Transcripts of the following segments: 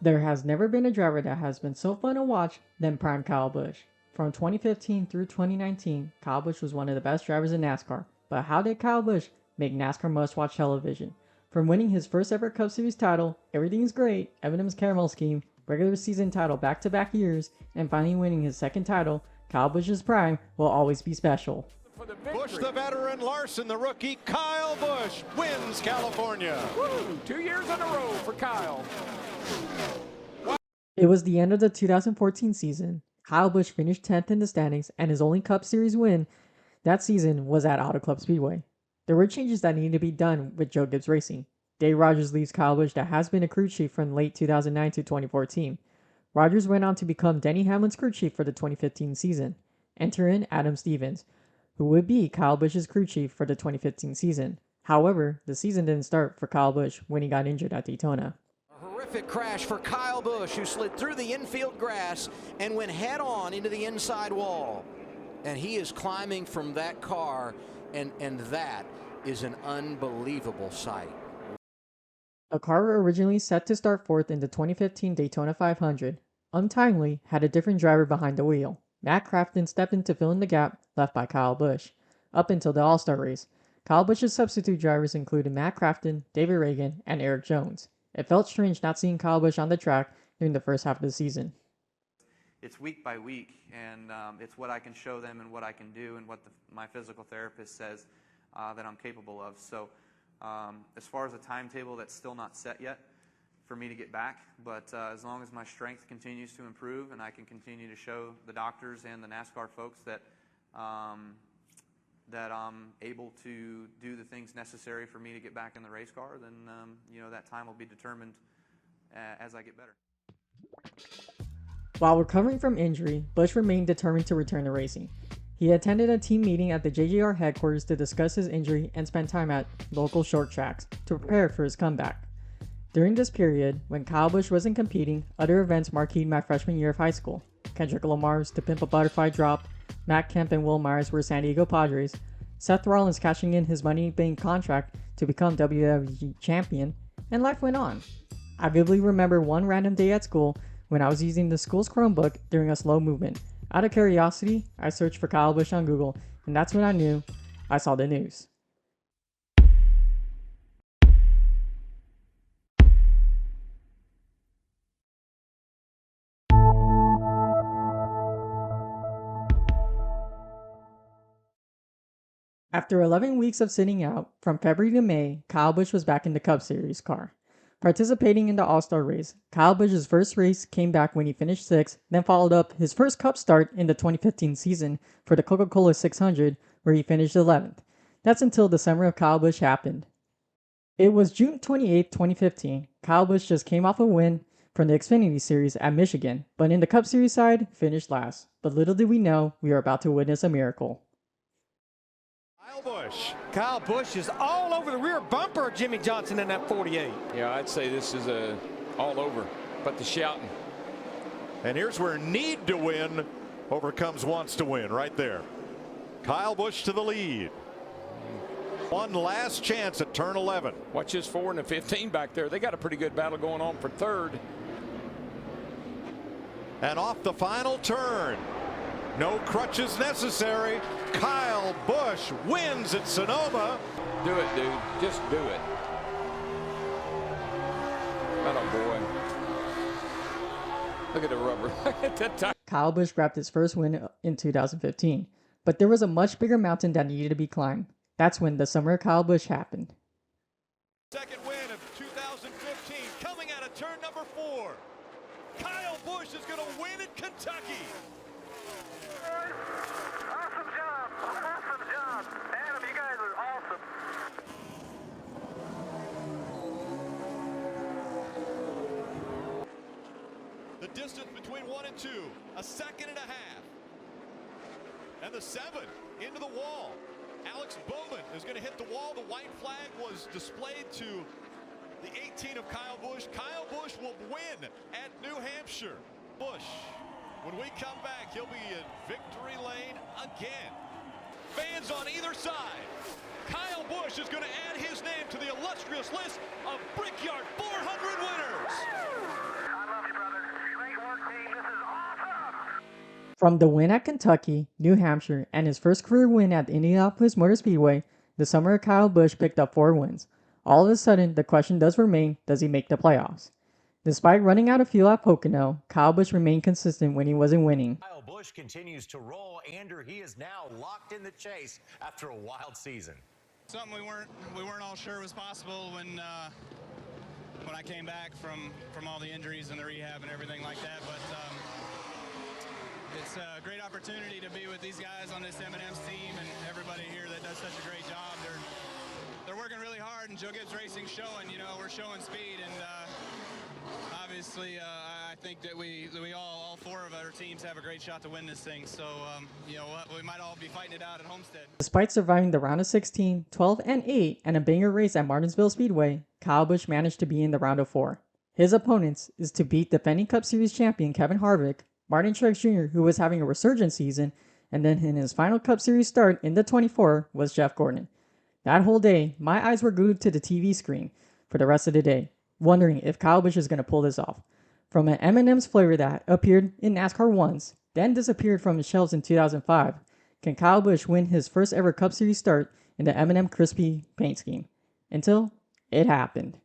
There has never been a driver that has been so fun to watch than Prime Kyle Busch. From 2015 through 2019, Kyle Busch was one of the best drivers in NASCAR. But how did Kyle Busch make NASCAR must-watch television? From winning his first ever Cup Series title, Everything's Great, M&M's Caramel Scheme, regular season title back-to-back years, and finally winning his second title, Kyle Busch's prime will always be special. Busch the veteran, Larson the rookie, Kyle Busch wins California. Woo! 2 years in a row for Kyle. It was the end of the 2014 season. Kyle Busch finished 10th in the standings, and his only Cup Series win that season was at Auto Club Speedway. There were changes that needed to be done with Joe Gibbs Racing. Dave Rogers leaves Kyle Busch that has been a crew chief from late 2009 to 2014. Rogers went on to become Denny Hamlin's crew chief for the 2015 season. Enter in Adam Stevens, who would be Kyle Busch's crew chief for the 2015 season. However, the season didn't start for Kyle Busch when he got injured at Daytona. A horrific crash for Kyle Busch, who slid through the infield grass and went head-on into the inside wall. And he is climbing from that car, and that is an unbelievable sight. A car originally set to start fourth in the 2015 Daytona 500, untimely, had a different driver behind the wheel. Matt Crafton stepped in to fill in the gap left by Kyle Busch. Up until the All-Star race, Kyle Busch's substitute drivers included Matt Crafton, David Reagan, and Eric Jones. It felt strange not seeing Kyle Busch on the track during the first half of the season. It's week by week, and it's what I can show them and what I can do and what my physical therapist says that I'm capable of. So as far as a timetable, that's still not set yet for me to get back, but as long as my strength continues to improve and I can continue to show the doctors and the NASCAR folks that that I'm able to do the things necessary for me to get back in the race car, then that time will be determined as I get better. While recovering from injury, Busch remained determined to return to racing. He attended a team meeting at the JGR headquarters to discuss his injury and spent time at local short tracks to prepare for his comeback. During this period, when Kyle Busch wasn't competing, other events marqueed my freshman year of high school. Kendrick Lamar's To Pimp a Butterfly drop, Matt Kemp and Will Myers were San Diego Padres, Seth Rollins cashing in his money-paying contract to become WWE champion, and life went on. I vividly remember one random day at school when I was using the school's Chromebook during a slow movement. Out of curiosity, I searched for Kyle Busch on Google, and that's when I knew I saw the news. After 11 weeks of sitting out, from February to May, Kyle Busch was back in the Cup Series car. Participating in the All-Star race, Kyle Busch's first race came back when he finished 6th, then followed up his first Cup start in the 2015 season for the Coca-Cola 600, where he finished 11th. That's until the summer of Kyle Busch happened. It was June 28, 2015. Kyle Busch just came off a win from the Xfinity Series at Michigan, but in the Cup Series side, finished last. But little did we know, we were about to witness a miracle. Kyle Busch is all over the rear bumper of Jimmy Johnson in that 48. Yeah, I'd say this is all over, but the shouting. And here's where need to win overcomes wants to win right there. Kyle Busch to the lead. One last chance at turn 11. Watch this 4 and the 15 back there. They got a pretty good battle going on for third. And off the final turn. No crutches necessary. Kyle Busch wins at Sonoma. Do it, dude. Just do it. Oh, boy. Look at the rubber. At that time. Kyle Busch grabbed his first win in 2015, but there was a much bigger mountain that needed to be climbed. That's when the summer of Kyle Busch happened. Second win of 2015 coming out of turn number 4. Kyle Busch is going to win at Kentucky. Awesome job. Awesome job. Adam, you guys are awesome. The distance between 1 and 2, a second and a half. And the 7 into the wall. Alex Bowman is going to hit the wall. The white flag was displayed to the 18 of Kyle Busch. Kyle Busch will win at New Hampshire. Busch, when we come back, he'll be in victory lane again. Fans on either side. Kyle Busch is going to add his name to the illustrious list of Brickyard 400 winners. I love From the win at Kentucky, New Hampshire, and his first career win at the Indianapolis Motor Speedway, the summer of Kyle Busch picked up 4 wins. All of a sudden, the question does remain, does he make the playoffs? Despite running out of fuel at Pocono, Kyle Busch remained consistent when he wasn't winning. Kyle Busch continues to roll. Andrew, he is now locked in the chase after a wild season. Something we weren't all sure was possible when I came back from all the injuries and the rehab and everything like that. But it's a great opportunity to be with these guys on this M&M's team and everybody here that does such a great job. They're working really hard, and Joe Gibbs Racing's showing. You know, we're showing speed, and obviously, I think that we all 4 of our teams have a great shot to win this thing. So, you know, we might all be fighting it out at Homestead. Despite surviving the round of 16, 12, and 8, and a banger race at Martinsville Speedway, Kyle Busch managed to be in the round of 4. His opponents is to beat defending Cup Series champion Kevin Harvick, Martin Truex Jr., who was having a resurgent season, and then in his final Cup Series start in the 24 was Jeff Gordon. That whole day, my eyes were glued to the TV screen for the rest of the day, wondering if Kyle Busch is going to pull this off. From an M&M's flavor that appeared in NASCAR once, then disappeared from the shelves in 2005, can Kyle Busch win his first ever Cup Series start in the M&M Crispy paint scheme? Until it happened.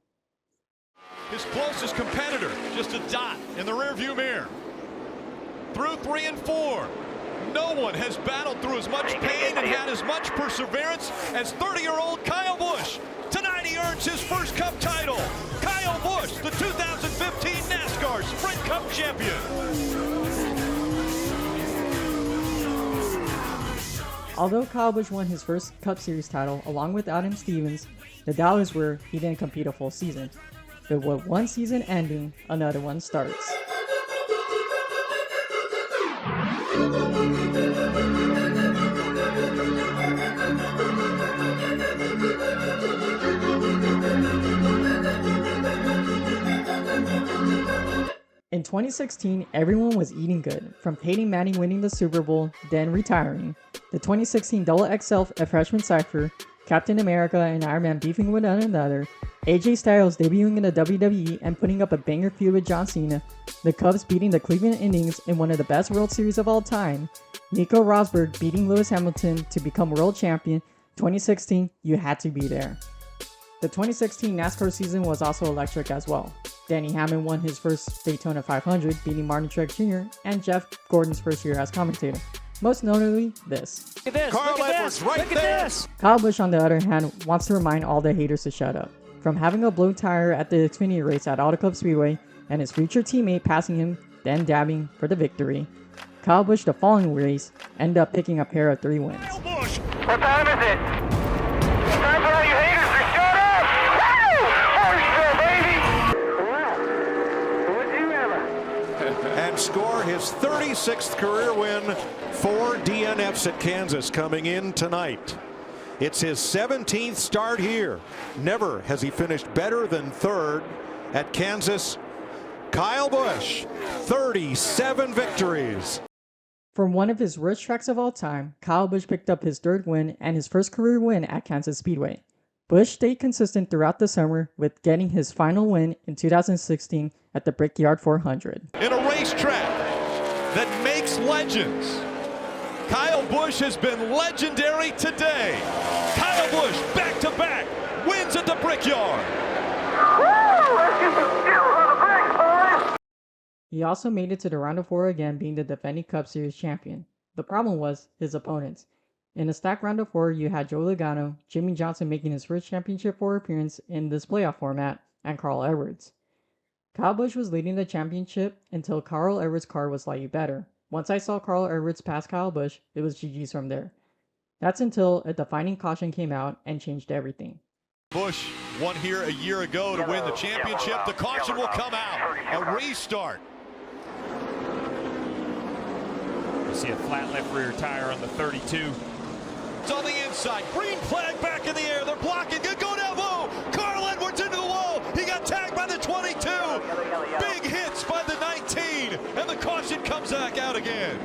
His closest competitor, just a dot in the rearview mirror. Through 3 and 4. No one has battled through as much pain and had as much perseverance as 30-year-old Kyle Busch. Tonight he earns his first Cup title. Kyle Busch, the 2015 NASCAR Sprint Cup champion. Although Kyle Busch won his first Cup Series title along with Adam Stevens, the doubters were he didn't compete a full season. But with one season ending, another one starts. In 2016, everyone was eating good, from Peyton Manning winning the Super Bowl, then retiring, the 2016 XXL freshman cipher, Captain America and Iron Man beefing with one another, AJ Styles debuting in the WWE and putting up a banger feud with John Cena, the Cubs beating the Cleveland Indians in one of the best World Series of all time, Nico Rosberg beating Lewis Hamilton to become world champion. 2016, you had to be there. The 2016 NASCAR season was also electric as well. Danny Hamlin won his first Daytona 500, beating Martin Truex Jr. and Jeff Gordon's first year as commentator. Most notably, this. Look at this. Carl Look at Edwards this. right Look there. at this. Kyle Busch, on the other hand, wants to remind all the haters to shut up. From having a blow tire at the Xfinity race at Auto Club Speedway and his future teammate passing him, then dabbing for the victory, Kyle Busch the following race ended up picking a pair of 3 wins. Kyle Busch. What time is it? It's time for all you haters to shut up! Woo! Horse show, baby! Would you ever? And score his 36th career win for DNFs at Kansas coming in tonight. It's his 17th start here. Never has he finished better than 3rd at Kansas. Kyle Busch, 37 victories. For one of his worst tracks of all time, Kyle Busch picked up his 3rd win and his first career win at Kansas Speedway. Busch stayed consistent throughout the summer, with getting his final win in 2016 at the Brickyard 400. In a racetrack that makes legends, Kyle Busch has been legendary today. Kyle Busch, back-to-back, wins at the Brickyard. Woo! Let's get some skills on the brakes, boys! He also made it to the round of 4 again, being the defending Cup Series champion. The problem was his opponents. In the stacked round of 4, you had Joe Logano, Jimmy Johnson making his first championship 4 appearance in this playoff format, and Carl Edwards. Kyle Busch was leading the championship until Carl Edwards' car was slightly better. Once I saw Carl Edwards pass Kyle Busch, it was GG's from there. That's until a defining caution came out and changed everything. Busch won here a year ago to win the championship. The caution will come out. A restart. You see a flat left rear tire on the 32. It's on the inside. Green flag back in the air. They're blocking. Good go down low. Carl Edwards into the wall. He got tagged by the 22. Big hits by the 19. And the caution comes back out again.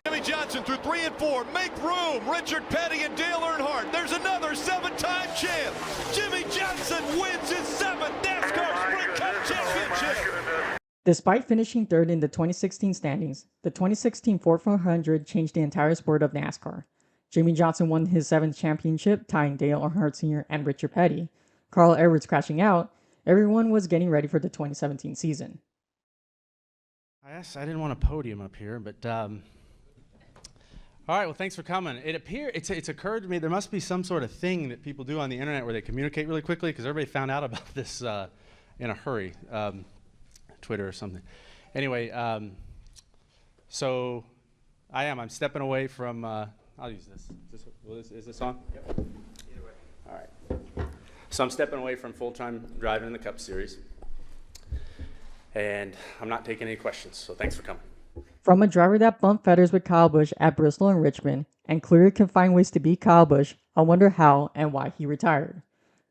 Jimmy Johnson through 3 and 4. Make room. Richard Petty and Dale Earnhardt. There's another 7-time champ. Jimmy Johnson wins his 7th NASCAR Sprint Cup championship. Despite finishing third in the 2016 standings, the 2016 Ford 400 changed the entire sport of NASCAR. Jimmie Johnson won his 7th championship, tying Dale Earnhardt Sr. and Richard Petty. Carl Edwards crashing out. Everyone was getting ready for the 2017 season. Yes, I didn't want a podium up here, but all right. Well, thanks for coming. It's occurred to me there must be some sort of thing that people do on the internet where they communicate really quickly, because everybody found out about this in a hurry, Twitter or something. Anyway, so I'm stepping away from. I'll use this. Is this on? Yep. Either way. All right. So I'm stepping away from full-time driving in the Cup Series, and I'm not taking any questions. So thanks for coming. From a driver that bumped feathers with Kyle Busch at Bristol and Richmond, and clearly can find ways to beat Kyle Busch, I wonder how and why he retired.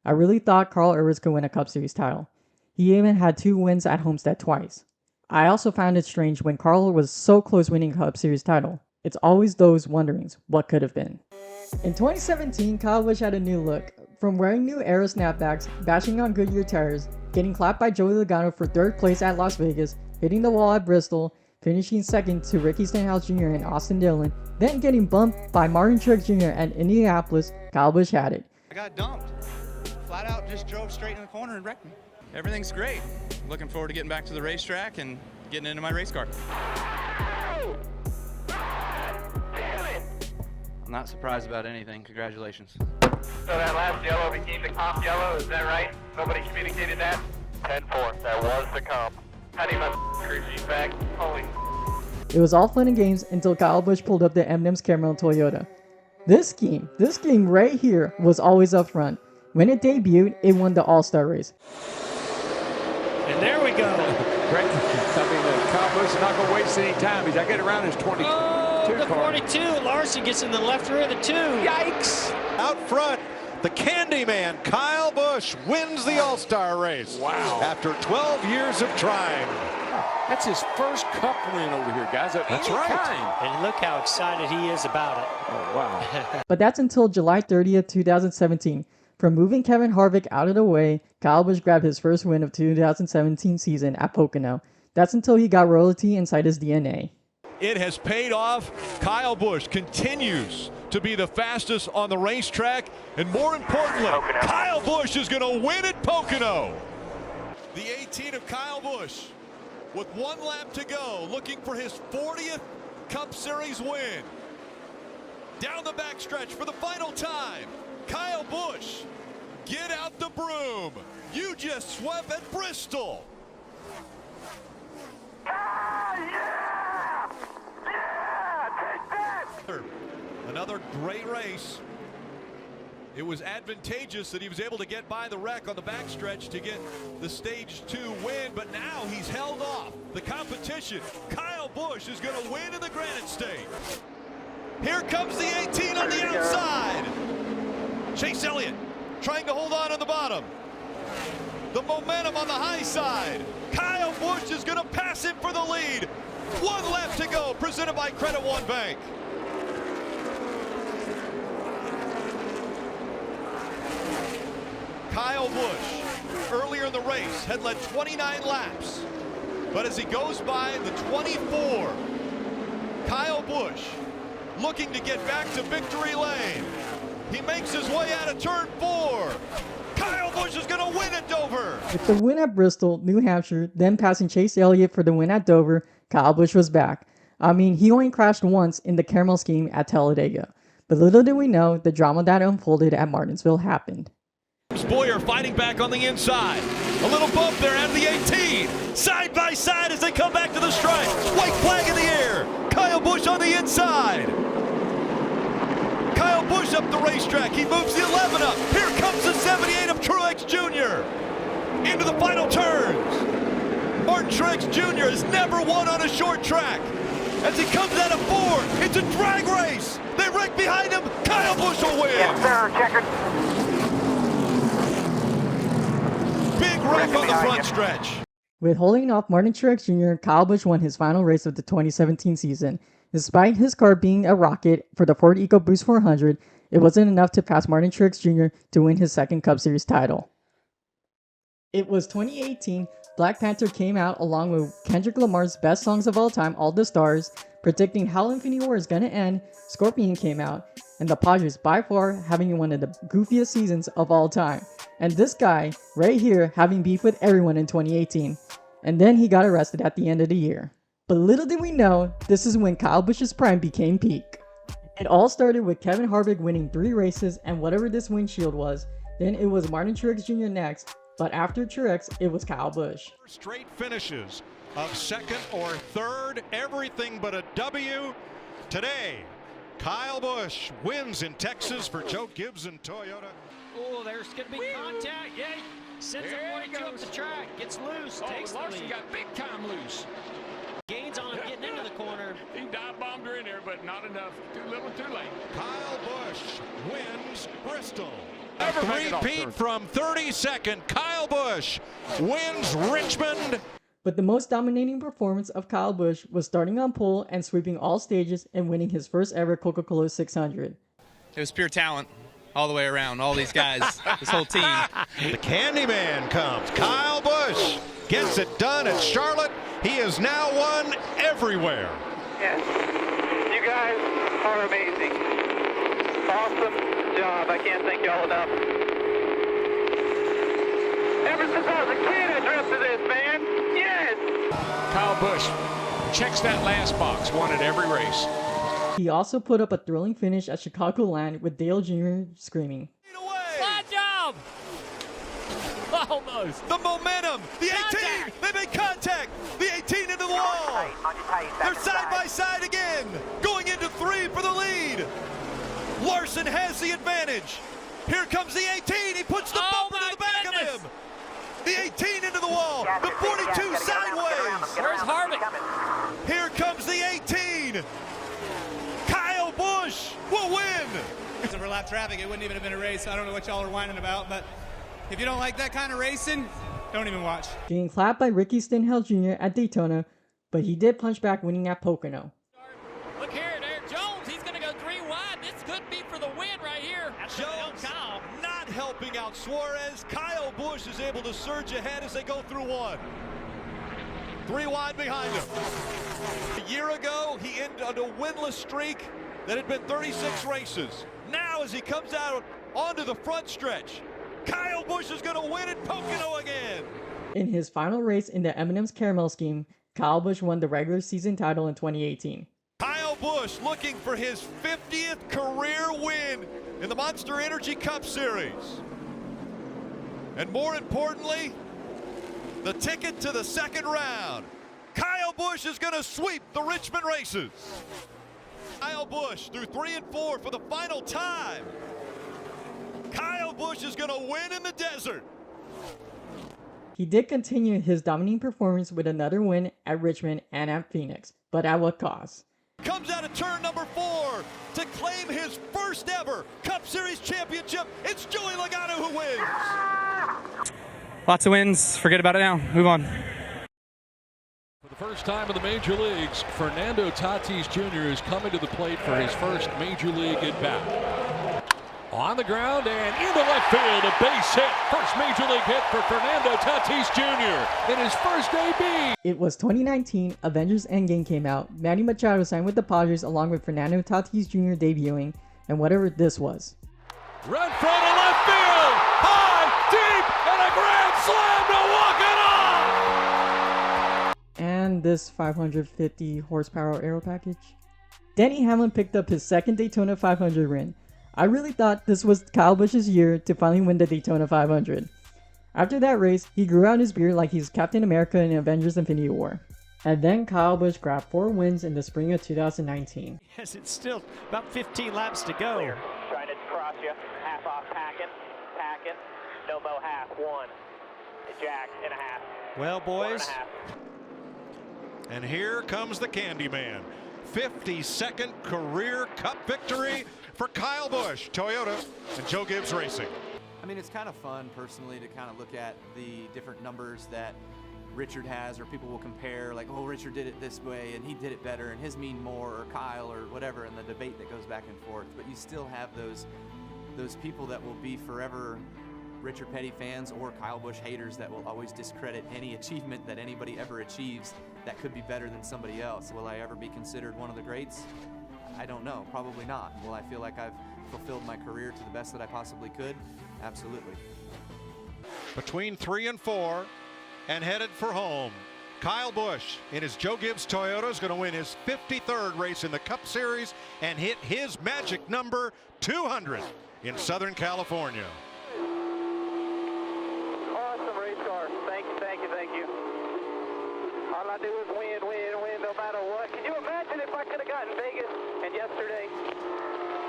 I really thought Carl Edwards could win a Cup Series title. He even had 2 wins at Homestead twice. I also found it strange when Carl was so close winning a Cup Series title. It's always those wonderings what could have been. In 2017, Kyle Busch had a new look. From wearing new Aero snapbacks, bashing on Goodyear tires, getting clapped by Joey Logano for 3rd place at Las Vegas, hitting the wall at Bristol, finishing 2nd to Ricky Stenhouse Jr. and Austin Dillon, then getting bumped by Martin Truex Jr. at Indianapolis, Kyle Busch had it. I got dumped. Flat out just drove straight in the corner and wrecked me. Everything's great. Looking forward to getting back to the racetrack and getting into my race car. I'm not surprised about anything. Congratulations. So that last yellow became the comp yellow, is that right? Nobody communicated that? 10-4, that was the comp. How do you my crew sheet back? Holy. It was all fun and games until Kyle Busch pulled up the M&M's Cameron Toyota. This scheme right here was always up front. When it debuted, it won the All-Star race. And there we go. Kyle Busch is not going to waste any time. He's got to get around his 22 The car. 42. Larson gets in the left rear of the 2. Yikes. Out front, the Candyman, Kyle Busch, wins the All-Star race. Wow. After 12 years of trying. That's his first Cup win over here, guys. That's right. And look how excited he is about it. Oh, wow. But that's until July 30th, 2017. From moving Kevin Harvick out of the way, Kyle Busch grabbed his first win of 2017 season at Pocono. That's until he got royalty inside his DNA. It has paid off. Kyle Busch continues to be the fastest on the racetrack, and more importantly, Kyle Busch is going to win at Pocono. The 18 of Kyle Busch, with 1 lap to go, looking for his 40th Cup Series win. Down the backstretch for the final time, Kyle Busch, get out the broom. You just swept at Bristol. Another great race. It was advantageous that he was able to get by the wreck on the backstretch to get the stage 2 win, but now he's held off the competition. Kyle Busch is going to win in the Granite State. Here comes the 18 on the outside. Chase Elliott trying to hold on the bottom. The momentum on the high side. Kyle Busch is going to pass him for the lead. 1 lap to go, presented by Credit One Bank. Kyle Busch, earlier in the race, had led 29 laps. But as he goes by the 24, Kyle Busch looking to get back to victory lane. He makes his way out of turn 4. Kyle Busch is going to win at Dover. With the win at Bristol, New Hampshire, then passing Chase Elliott for the win at Dover, Kyle Busch was back. I mean, he only crashed once in the caramel scheme at Talladega. But little did we know, the drama that unfolded at Martinsville happened. Boyer fighting back on the inside. A little bump there at the 18. Side by side as they come back to the stripe. White flag in the air. Kyle Busch on the inside. Kyle Busch up the racetrack. He moves the 11 up. Here comes the 78 of Truex Jr. into the final turns. Martin Truex Jr. has never won on a short track. As he comes out of 4, it's a drag race. They wreck behind him. Kyle Busch will win. Yes, sir. Checker. Big wreck on the front stretch. With holding off Martin Truex Jr., Kyle Busch won his final race of the 2017 season. Despite his car being a rocket for the Ford EcoBoost 400, it wasn't enough to pass Martin Truex Jr. to win his 2nd Cup Series title. It was 2018. Black Panther came out along with Kendrick Lamar's best songs of all time, All the Stars, predicting how Infinity War is gonna end. Scorpion came out, and the Padres by far having one of the goofiest seasons of all time. And this guy right here having beef with everyone in 2018. And then he got arrested at the end of the year. But little did we know, this is when Kyle Busch's prime became peak. It all started with Kevin Harvick winning 3 races and whatever this windshield was. Then it was Martin Truex Jr. next, but after Truex, it was Kyle Busch. Straight finishes of second or third, everything but a W. Today, Kyle Busch wins in Texas for Joe Gibbs and Toyota. Oh, there's going to be contact. Yeah, sends it 42 up the track. Gets loose. Takes the lead. Got big time loose. Gains on him getting into the corner. He dive bombed her in there, but not enough. Too little, too late. Kyle Busch wins Bristol. Never A make it off repeat third. from 32nd. Kyle Busch wins Richmond. But the most dominating performance of Kyle Busch was starting on pole and sweeping all stages and winning his first ever Coca-Cola 600. It was pure talent all the way around. All these guys, this whole team. The Candyman comes. Kyle Busch gets it done at Charlotte. He has now won everywhere. Yes, you guys are amazing. Awesome job. I can't thank y'all enough. Ever since I was a kid, I dreamt of this, man. Yes! Kyle Busch checks that last box, won at every race. He also put up a thrilling finish at Chicagoland with Dale Jr. screaming. Slide job! Almost. The momentum, the 18, they make contact, the 18 into the wall. They're side by side again, going into 3 for the lead. Larson has the advantage. Here comes the 18, he puts the bumper to the back of him. The 18 into the wall, the 42 sideways. Where's Harvick? Here comes the 18. Kyle Busch will win. If for lap traffic, it wouldn't even have been a race. I don't know what y'all are whining about, but if you don't like that kind of racing, don't even watch. Getting clapped by Ricky Stenhouse Jr. at Daytona, but he did punch back winning at Pocono. Look here at Eric Jones. He's going to go 3 wide. This could be for the win right here. Jones not helping out Suarez. Kyle Busch is able to surge ahead as they go through 1. 3 wide behind him. A year ago, he ended on a winless streak that had been 36 races. Now, as he comes out onto the front stretch, Kyle Busch is going to win at Pocono again. In his final race in the M&M's Caramel Scheme, Kyle Busch won the regular season title in 2018. Kyle Busch looking for his 50th career win in the Monster Energy Cup Series. And more importantly, the ticket to the second round. Kyle Busch is going to sweep the Richmond races. Kyle Busch through 3 and 4 for the final time. Kyle Busch is going to win in the desert. He did continue his dominating performance with another win at Richmond and at Phoenix, but at what cost? Comes out of turn number 4 to claim his first ever Cup Series championship. It's Joey Logano who wins. Lots of wins. Forget about it now. Move on. For the first time in the major leagues, Fernando Tatis Jr. is coming to the plate for his first major league at-bat. On the ground and into left field, a base hit. First major league hit for Fernando Tatis Jr. in his first debut. It was 2019, Avengers Endgame came out, Manny Machado signed with the Padres along with Fernando Tatis Jr. debuting, and whatever this was. Run front of left field, high, deep, and a grand slam to walk it off. And this 550 horsepower aero package. Denny Hamlin picked up his second Daytona 500 win. I really thought this was Kyle Busch's year to finally win the Daytona 500. After that race, he grew out his beard like he's Captain America in Avengers Infinity War. And then Kyle Busch grabbed 4 wins in the spring of 2019. Yes, it's still about 15 laps to go. Trying to cross you. Half off packing. No mo half. 1. Jack and a half. Well, boys. 1.5. And here comes the Candyman. 52nd career Cup victory for Kyle Busch, Toyota, and Joe Gibbs Racing. I mean, it's kind of fun personally to kind of look at the different numbers that Richard has, or people will compare, like, oh, Richard did it this way and he did it better and his mean more, or Kyle, or whatever, and the debate that goes back and forth. But you still have those people that will be forever Richard Petty fans or Kyle Busch haters that will always discredit any achievement that anybody ever achieves that could be better than somebody else. Will I ever be considered one of the greats? I don't know, probably not. Will I feel like I've fulfilled my career to the best that I possibly could? Absolutely. Between 3 and 4 and headed for home, Kyle Busch in his Joe Gibbs Toyota is going to win his 53rd race in the Cup Series and hit his magic number 200 in Southern California. Awesome race car. Thank you, thank you, thank you. All I do is win, win, win, no matter what. Can you imagine if I could have gotten Vegas and yesterday?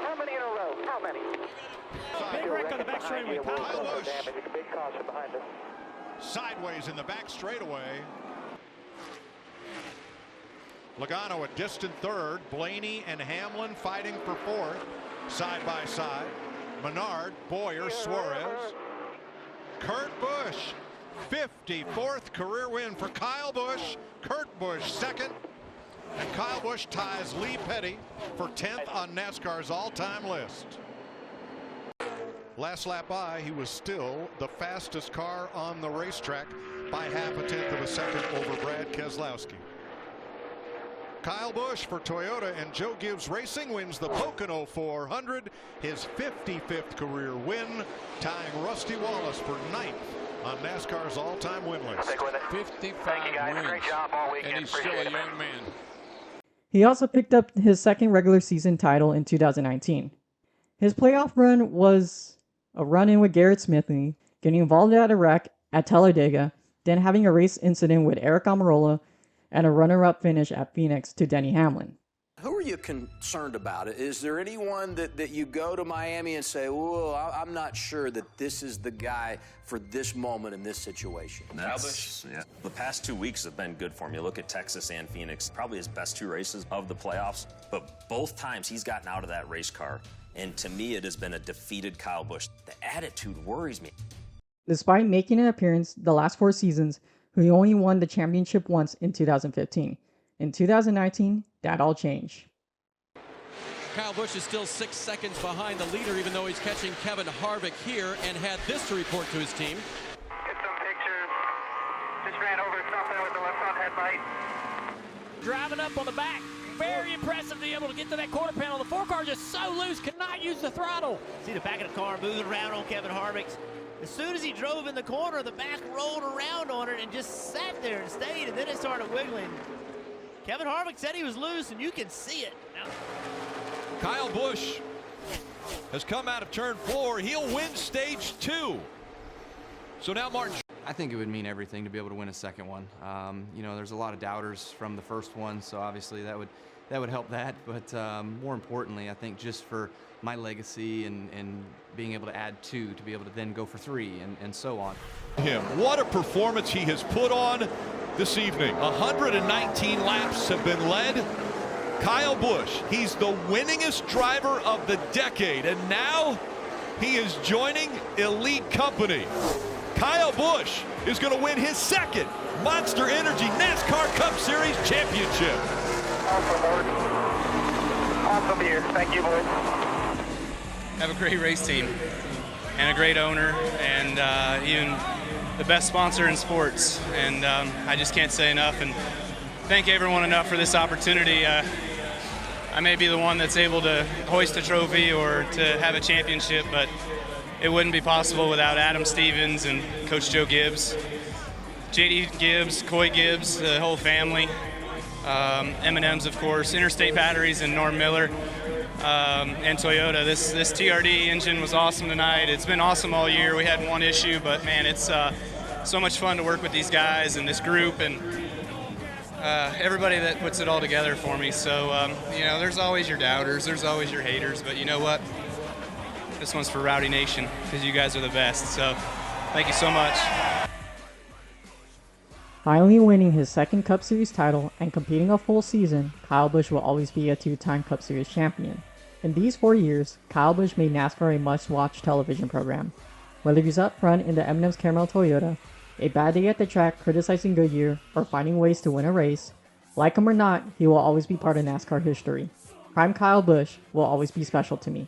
How many in a row? How many? Big wreck on the back straightaway. Kyle Busch Big caution behind us. sideways in the back straightaway. Logano a distant third. Blaney and Hamlin fighting for fourth, side by side. Menard, Boyer, Suarez. Kurt Busch, 54th career win for Kyle Busch. Kurt Busch second. And Kyle Busch ties Lee Petty for 10th on NASCAR's all-time list. Last lap by, he was still the fastest car on the racetrack by half a tenth of a second over Brad Keselowski. Kyle Busch for Toyota and Joe Gibbs Racing wins the Pocono 400, his 55th career win, tying Rusty Wallace for 9th on NASCAR's all-time win list. 55 wins, and he's still a young man. He also picked up his second regular season title in 2019. His playoff run was a run-in with Garrett Smithley, getting involved at a wreck at Talladega, then having a race incident with Eric Almirola, and a runner-up finish at Phoenix to Denny Hamlin. Who are you concerned about? Is there anyone that you go to Miami and say, whoa, I'm not sure that this is the guy for this moment in this situation? Yeah. The past 2 weeks have been good for him. You look at Texas and Phoenix, probably his best 2 races of the playoffs, but both times he's gotten out of that race car, and to me it has been a defeated Kyle Busch. The attitude worries me. Despite making an appearance the last 4 seasons, he only won the championship once in 2015. In 2019, that all changed. Kyle Busch is still 6 seconds behind the leader, even though he's catching Kevin Harvick here, and had this to report to his team. Get some pictures. Just ran over something with the left front headlight. Driving up on the back. Very impressive to be able to get to that quarter panel. The 4 car just so loose, could not use the throttle. See the back of the car moving around on Kevin Harvick's. As soon as he drove in the corner, the back rolled around on it and just sat there and stayed, and then it started wiggling. Kevin Harvick said he was loose, and you can see it. Now, Kyle Busch has come out of turn 4. He'll win stage 2. So now Martin. I think it would mean everything to be able to win a second one. You know, there's a lot of doubters from the first one, so obviously that would help that. But more importantly, I think just for my legacy and being able to add 2 to be able to then go for 3 and so on. What a performance he has put on this evening. 119 laps have been led. Kyle Busch, he's the winningest driver of the decade, and now he is joining elite company. Kyle Busch is going to win his second Monster Energy NASCAR Cup Series championship. Awesome year. Thank you, boys. Have a great race team and a great owner, and even the best sponsor in sports. And I just can't say enough, and thank everyone enough for this opportunity. I may be the one that's able to hoist a trophy or to have a championship, but it wouldn't be possible without Adam Stevens and Coach Joe Gibbs, JD Gibbs, Coy Gibbs, the whole family, M&M's, of course, Interstate Batteries and Norm Miller, and Toyota. This TRD engine was awesome tonight. It's been awesome all year. We had one issue, but man, it's so much fun to work with these guys and this group and everybody that puts it all together for me. So, you know, there's always your doubters, there's always your haters, but you know what? This one's for Rowdy Nation, because you guys are the best. So, thank you so much. Finally winning his second Cup Series title and competing a full season, Kyle Busch will always be a 2-time Cup Series champion. In these 4 years, Kyle Busch made NASCAR a must-watch television program. Whether he's up front in the M&M's Caramel Toyota, a bad day at the track criticizing Goodyear, or finding ways to win a race, like him or not, he will always be part of NASCAR history. Prime Kyle Busch will always be special to me.